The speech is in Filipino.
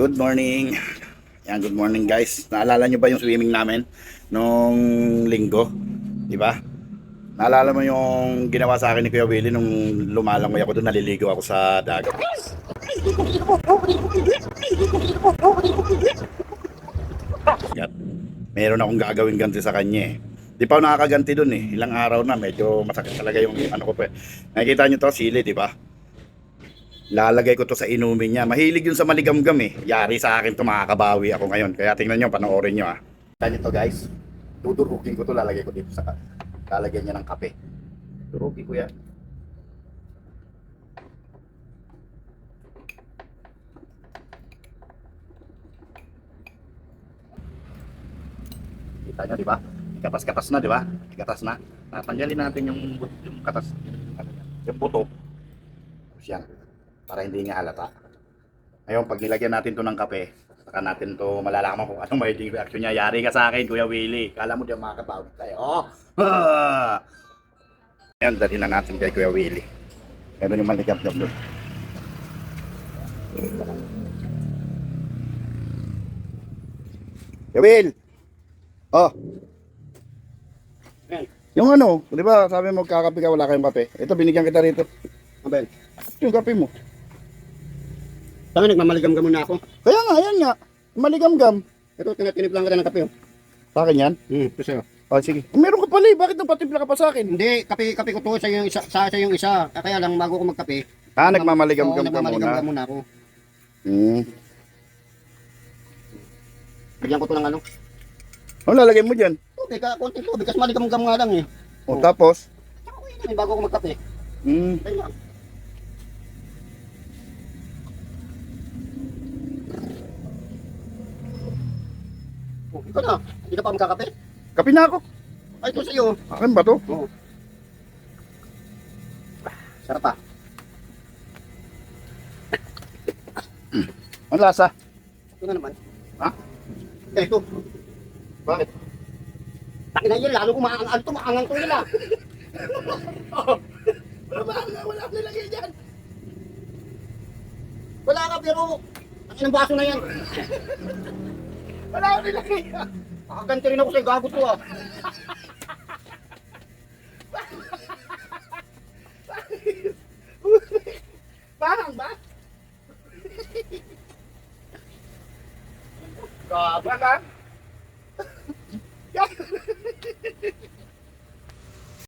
Good morning. Yan, good morning guys. Naalala nyo ba yung swimming namin nung linggo? Di ba? Naalala mo yung ginawa sa akin ni Kuya Willie nung lumalangoy ako doon, naliligo ako sa dagat. Yan. Meron akong gagawin ganti sa kanya eh. Di pa ako nakakaganti doon eh. Ilang araw na, medyo masakit talaga yung ano ko pa. Nakikita nyo to, sili, di ba? Lalagay ko to sa inumin niya. Mahilig yun sa maligamgam eh. Yari sa akin to, makakabawi ako ngayon. Kaya tingnan nyo, panoorin nyo ah. Kaya nito guys, dudurugin ko to, lalagay ko dito sa lalagyan niya ng kape. Durugin ko yan. Kita nyo, di ba? Katas-katas na, di ba? Katas na. Tatanggalin natin yung katas, yung buto. Yan. Para hindi nga halata. Ngayon, pag nilagyan natin to ng kape, saka natin to malalaman kung anong magiging reaction niya. Yari ka sa akin, Kuya Willie. Kala mo di makakatawag tayo. Oh! Ayan, dali na natin kay Kuya Willie. Meron yung maligam-gam doon. Kuya Will! Oh! Yung ano, di ba sabi mo kakape ka, wala kayong kape. Ito, binigyan kita rito. Abel, Yung kape mo. sabi nagmamaligam-gam muna ako. Kaya nga, ayan nga. Maligam-gam. Ito, tinatinip lang kita ng kape. Oh. Sa akin yan? Ito sa'yo. Oh, sige. Meron ka pala eh. Bakit napatimpla ka pa sa akin? Hindi, kape ko to sa yung isa, sa yung isa. Kaya lang bago ko magkape. Nagmamaligam-gam ka muna. Nagmamaligam-gam muna ako. Bigyan ko to ng ano. Ano lalagay mo dyan? Tubig, konting tubig, kasi maligam-gam nga lang eh. O, tapos? Tsaka ko yun, bago ko magkape. Ayun lang. Oh, ikaw na, hindi ka pa magkakape? Kape na ako. Ay, ito sa'yo. Akin ba to? Oo. Sarap pa. Ang lasa? Ito na naman. Ha? Ito. Bakit? Takin na yun, lalo kumaangal to, maangang to nila. Wala akong nilagay dyan. Wala ka, pero takin ng baso na yan. Wala akong nilagay dyan. Makaganti rin ako sa'yo, gago to ah. Parang ba? Gago. Parang?